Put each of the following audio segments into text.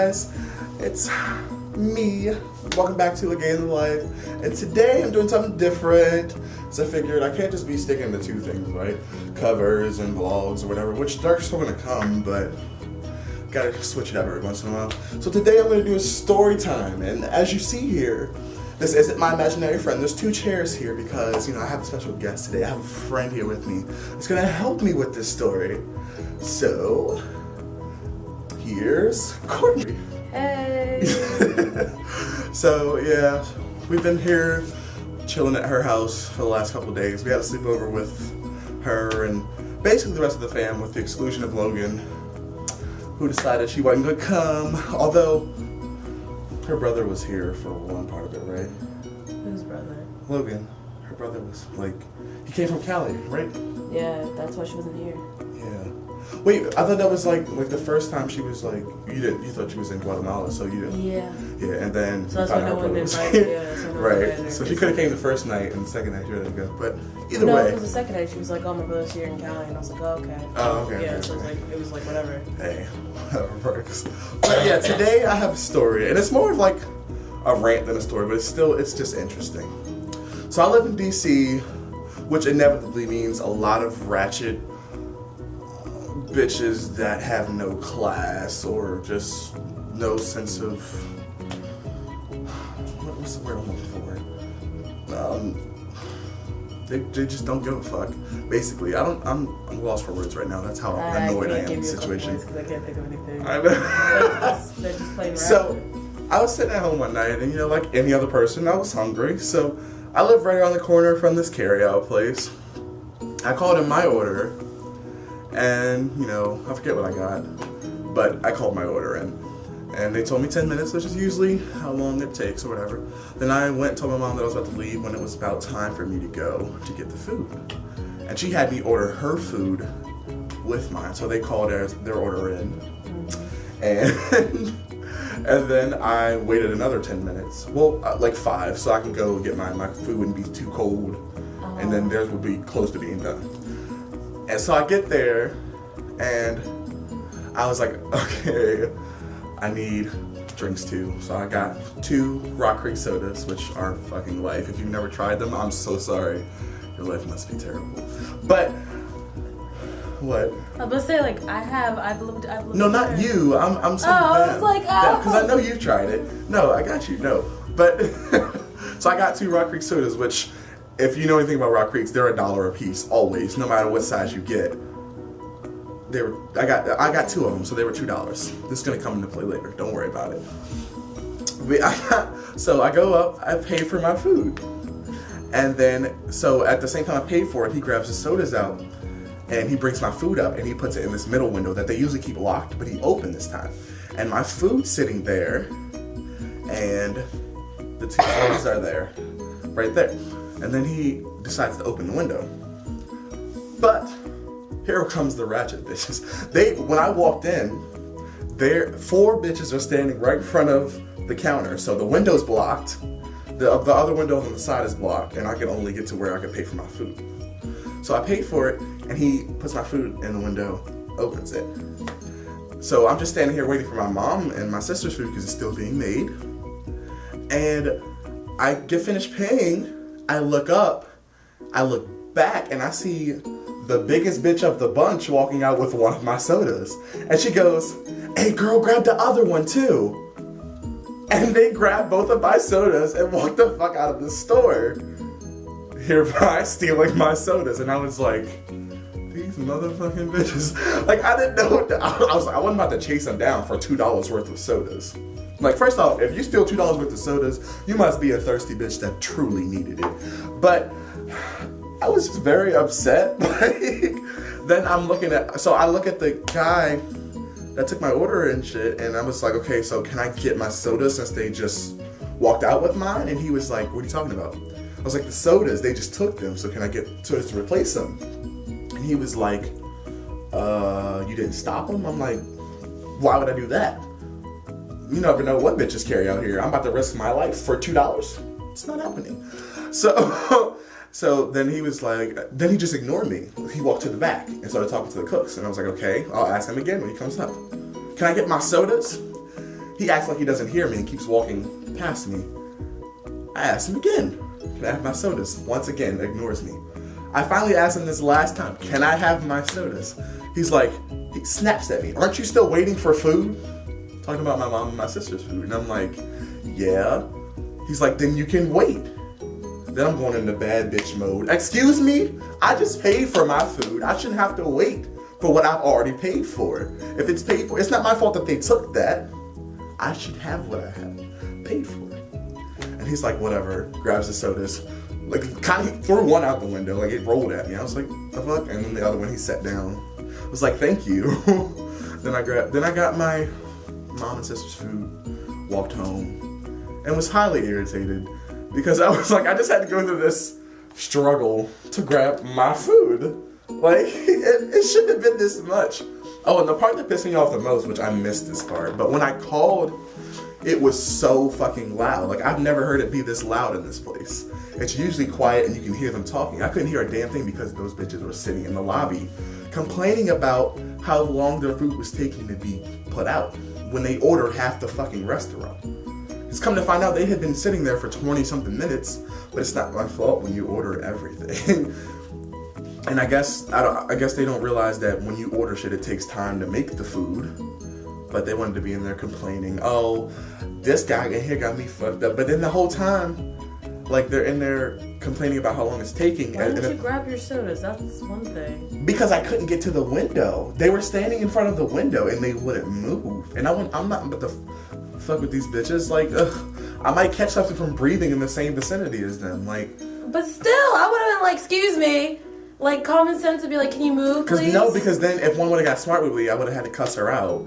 guys? It's me. Welcome back to A Day in the Life. And today I'm doing something different. So I figured I can't just be sticking to two things, right? Covers and vlogs or whatever, which they're still gonna come, but gotta switch it up every once in a while. So today I'm gonna do a story time. And as you see here, this isn't my imaginary friend. There's two chairs here because, I have a special guest today. I have a friend here with me that's gonna help me with this story. So, here's Courtney. Hey! So, yeah, we've been here chilling at her house for the last couple of days. We had a sleepover with her and basically the rest of the fam with the exclusion of Logan, who decided she wasn't gonna come, although her brother was here for one part of it, right? Whose brother? Logan. Her brother was he came from Cali, right? Yeah, that's why she wasn't here. Yeah. Wait, I thought that was like the first time she was you thought she was in Guatemala, so you didn't. Yeah. Yeah, and then so that's why no one invited. Yeah, so no one invited her. Right. So she could have came the first night, and the second night she didn't go. But either no, way. because the second night she was like, "Oh, my brother's here in Cali," and I was like, "Oh, okay." Oh, okay. Yeah, okay, so okay. it was like whatever. Hey, whatever works. But yeah, today I have a story, and it's more of like a rant than a story, but it's just interesting. So I live in DC, which inevitably means a lot of ratchet bitches that have no class or just no sense of what's the word I'm looking for? They just don't give a fuck. Basically, I'm lost for words right now. That's how annoyed I am in the situation. Because I can't think of anything. I know. They're just plain ratchet. So I was sitting at home one night, and like any other person, I was hungry. So I live right around the corner from this carryout place. I called in my order, and I forget what I got, but I called my order in, and they told me 10 minutes, which is usually how long it takes or whatever. Then I went and told my mom that I was about to leave when it was about time for me to go to get the food, and she had me order her food with mine. So they called their order in, and and then I waited another 10 minutes, like 5, so I can go get mine. My food wouldn't be too cold, and then theirs would be close to being done. And so I get there, and I was like, okay, I need drinks too. So I got 2 Rock Creek sodas, which are fucking life. If you've never tried them, I'm so sorry. Your life must be terrible. But, what? I was gonna say, I've lived No, not you. I'm saying I was like, oh. Because I know you've tried it. No, I got you. No. But, so I got 2 Rock Creek sodas, which, if you know anything about Rock Creeks, they're $1 a piece, always, no matter what size you get. I got 2 of them, so they were $2. This is gonna come into play later. Don't worry about it. So I go up, I pay for my food, and then so at the same time I pay for it, he grabs the sodas out, and he brings my food up, and he puts it in this middle window that they usually keep locked, but he opened this time, and my food's sitting there, and the 2 sodas are there, right there. And then he decides to open the window. But here comes the ratchet bitches. When I walked in, 4 bitches are standing right in front of the counter. So the window's blocked. The other window on the side is blocked, and I can only get to where I can pay for my food. So I paid for it, and he puts my food in the window, opens it. So I'm just standing here waiting for my mom and my sister's food because it's still being made. And I get finished paying. I look up, I look back, and I see the biggest bitch of the bunch walking out with one of my sodas. And she goes, "Hey girl, grab the other one too." And they grabbed both of my sodas and walked the fuck out of the store, hereby stealing my sodas. And I was like, these motherfucking bitches. I didn't know what I wasn't about to chase them down for $2 worth of sodas. First off, if you steal $2 worth of sodas, you must be a thirsty bitch that truly needed it. But I was just very upset. Then I look at the guy that took my order and shit, and I was like, okay, so can I get my soda since they just walked out with mine? And he was like, what are you talking about? I was like, the sodas, they just took them, so can I get sodas to replace them? And he was like, you didn't stop them? I'm like, why would I do that? You never know what bitches carry out here. I'm about to risk my life for $2. It's not happening. So then he was like, then he just ignored me. He walked to the back and started talking to the cooks. And I was like, okay, I'll ask him again when he comes up. Can I get my sodas? He acts like he doesn't hear me and keeps walking past me. I asked him again, can I have my sodas? Once again, ignores me. I finally asked him this last time, can I have my sodas? He snaps at me, aren't you still waiting for food? Talking about my mom and my sister's food. And I'm like, yeah. He's like, then you can wait. Then I'm going into bad bitch mode. Excuse me? I just paid for my food. I shouldn't have to wait for what I've already paid for. If it's paid for, it's not my fault that they took that. I should have what I have paid for. And he's like, whatever, grabs the sodas. Like, kind of, he threw one out the window, like it rolled at me. I was like, the fuck? And then the other one, he sat down. I was like, thank you. Then I got my mom and sister's food, walked home, and was highly irritated because I was like, I just had to go through this struggle to grab my food. Like, it shouldn't have been this much. Oh, and the part that pissed me off the most, which I missed this part, but when I called, it was so fucking loud. Like, I've never heard it be this loud in this place. It's usually quiet and you can hear them talking. I couldn't hear a damn thing because those bitches were sitting in the lobby complaining about how long their food was taking to be put out when they ordered half the fucking restaurant. It's come to find out they had been sitting there for 20 something minutes, but it's not my fault when you order everything. And I guess they don't realize that when you order shit, it takes time to make the food. But they wanted to be in there complaining, oh, this guy in here got me fucked up. But then the whole time, like, they're in there complaining about how long it's taking. Why didn't you grab your sodas? That's one thing. Because I couldn't get to the window. They were standing in front of the window and they wouldn't move. And I'm not about to fuck with these bitches. Like, ugh, I might catch something from breathing in the same vicinity as them. Like, but still, I would have been like, excuse me. Like, common sense would be like, can you move, please? Because then if one would have got smart with me, I would have had to cuss her out.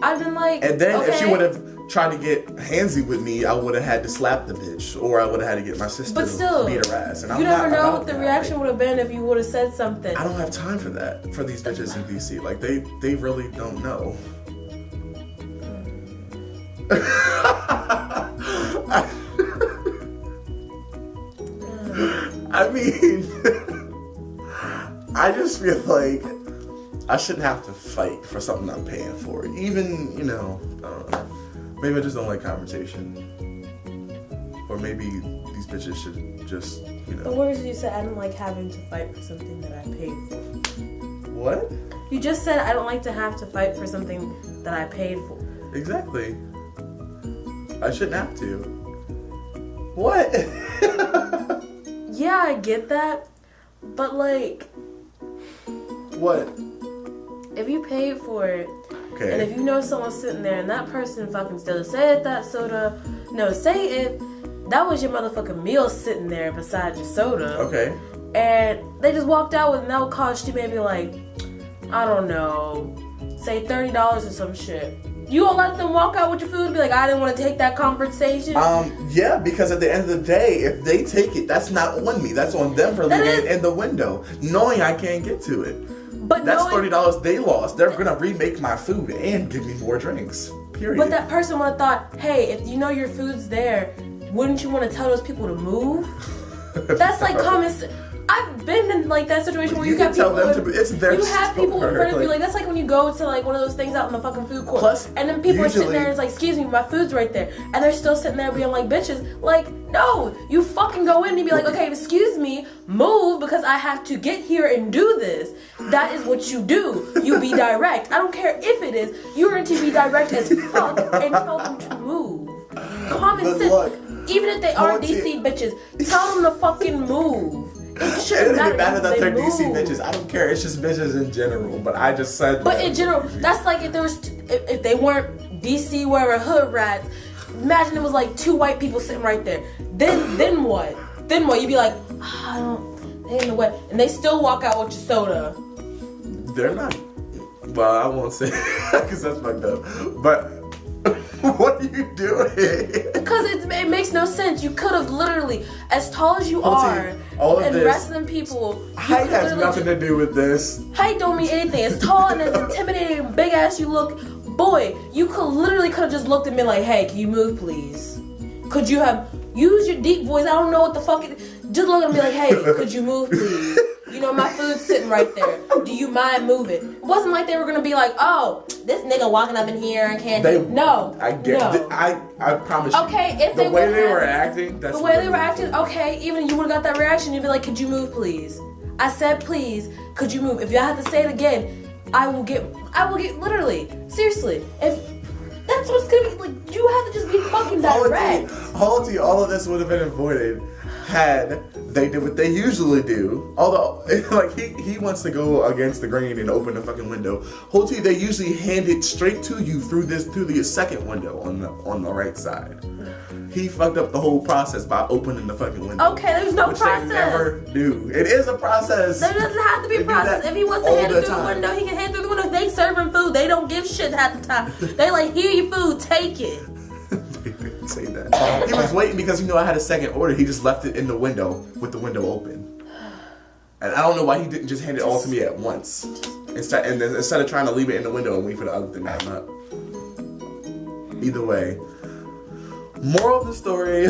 I've been like, and then okay. If she would have tried to get handsy with me, I would have had to slap the bitch, or I would have had to get my sister to beat her ass. And you never know what the reaction would have been if you would have said something. I don't have time for that, for these bitches in DC. Like, they really don't know. I mean, I just feel like I shouldn't have to fight for something I'm paying for. Even, I don't know. Maybe I just don't like confrontation. Or maybe these bitches should just, But what did you say? I don't like having to fight for something that I paid for. What? You just said I don't like to have to fight for something that I paid for. Exactly. I shouldn't have to. What? Yeah, I get that. But like... What? If you paid for it, okay. And if you know someone's sitting there and that person fucking still say if that soda, no, say if that was your motherfucking meal sitting there beside your soda. Okay. And they just walked out with, and that would cost you maybe like, I don't know, say $30 or some shit. You gonna let them walk out with your food and be like, I didn't want to take that conversation? Yeah, because at the end of the day, if they take it, that's not on me. That's on them for leaving it in the window, knowing I can't get to it. But that's $30 they lost. They're gonna remake my food and give me more drinks. Period. But that person would have thought, hey, if you know your food's there, wouldn't you want to tell those people to move? That's like common sense. I've been in like that situation where you got people. It's their you have people in front of you. like That's like when you go to like one of those things out in the fucking food court. Plus, and then people are sitting there and it's like, excuse me, my food's right there. And they're still sitting there being like bitches. Like, no, you fucking go in and be like, okay, excuse me, move because I have to get here and do this. That is what you do. You be direct. I don't care if it is. You're going to be direct as fuck and tell them to move. Common sense. Look, even if they are DC bitches, tell them to fucking move. It shouldn't matter that they're DC bitches. I don't care. It's just bitches in general. But I just said. But in general, that's like if there was, if they weren't DC wearing hood rats. Imagine it was like two white people sitting right there. Then what? Then what? You'd be like, they in the way, and they still walk out with your soda. They're not. Well, I won't say because that's fucked up. But. What are you doing? Because it makes no sense. You could have literally, as tall as you are, and the rest of them people. Height has nothing to do with this. Height don't mean anything. As tall and as intimidating and big ass you look, boy, you could have just looked and been like, hey, can you move, please? Could you have used your deep voice? I don't know what the fuck it. Just look and be like, hey, could you move, please? you know, my food's sitting right there. Do you mind moving? It wasn't like they were gonna be like, oh, this nigga walking up in here and can't. No. I get. No. I promise you. Okay, if the way they were acting, that's the way they were acting. Okay, even if you would have got that reaction, you'd be like, could you move, please? I said, please, could you move? If y'all have to say it again, I will get literally, seriously. If that's what's gonna be like, you have to just be fucking direct. All of this would have been avoided had they did what they usually do. Although, like, he wants to go against the grain and open the fucking window. Holty, they usually hand it straight to you through the second window on the right side. He fucked up the whole process by opening the fucking window. Okay, there's no process. They never do. It is a process. There doesn't have to be a process. If he wants to hand it through the window, he can hand it through the window. They serving food. They don't give shit half the time. They like, here your food, take it. He didn't say that. He was waiting because I had a second order. He just left it in the window with the window open. And I don't know why he didn't just hand it all to me at once. Instead of trying to leave it in the window and wait for the other thing to come up. Either way. Moral of the story.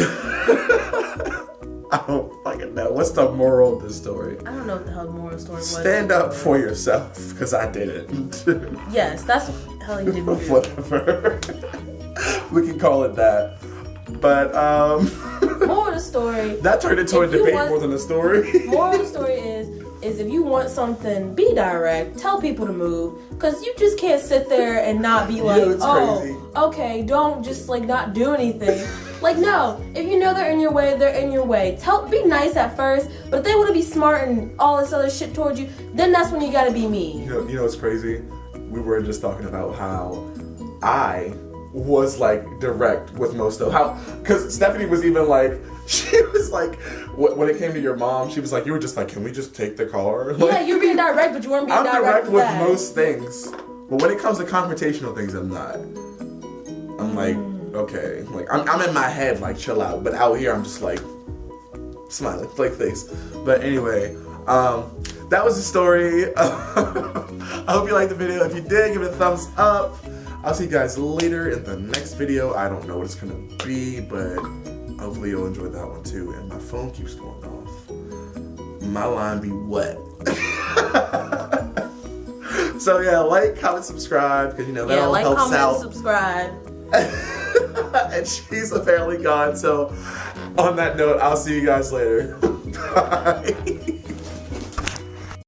I don't fucking know. What's the moral of the story? I don't know what the hell the moral of the story was. Stand up for yourself, because I didn't. Yes, that's what the hell you didn't do. Whatever. We can call it that. But, moral of the story. That turned into a debate more than a story. Moral of the story is if you want something, be direct. Tell people to move. Because you just can't sit there and not be like, crazy. Okay, don't just like not do anything. Like, no, if you know they're in your way, they're in your way. Be nice at first, but if they want to be smart and all this other shit towards you, then that's when you gotta be mean. You know what's crazy? We were just talking about how I was like direct with most of how, because Stephanie was even like, she was like, when it came to your mom, she was like, you were just like, can we just take the car? Like, yeah, you're being direct, but you weren't being direct. I'm direct with that. most things, but when it comes to confrontational things, I'm not. I'm like, okay, like I'm in my head like chill out, but out here I'm just like smiling, like face. But anyway, that was the story. I hope you liked the video. If you did, give it a thumbs up. I'll see you guys later in the next video. I don't know what it's gonna be, but hopefully you'll enjoy that one too. And my phone keeps going off. My line be wet. So yeah, like, comment, subscribe, because that all helps comment, out. Subscribe. And she's apparently gone. So on that note, I'll see you guys later. Bye.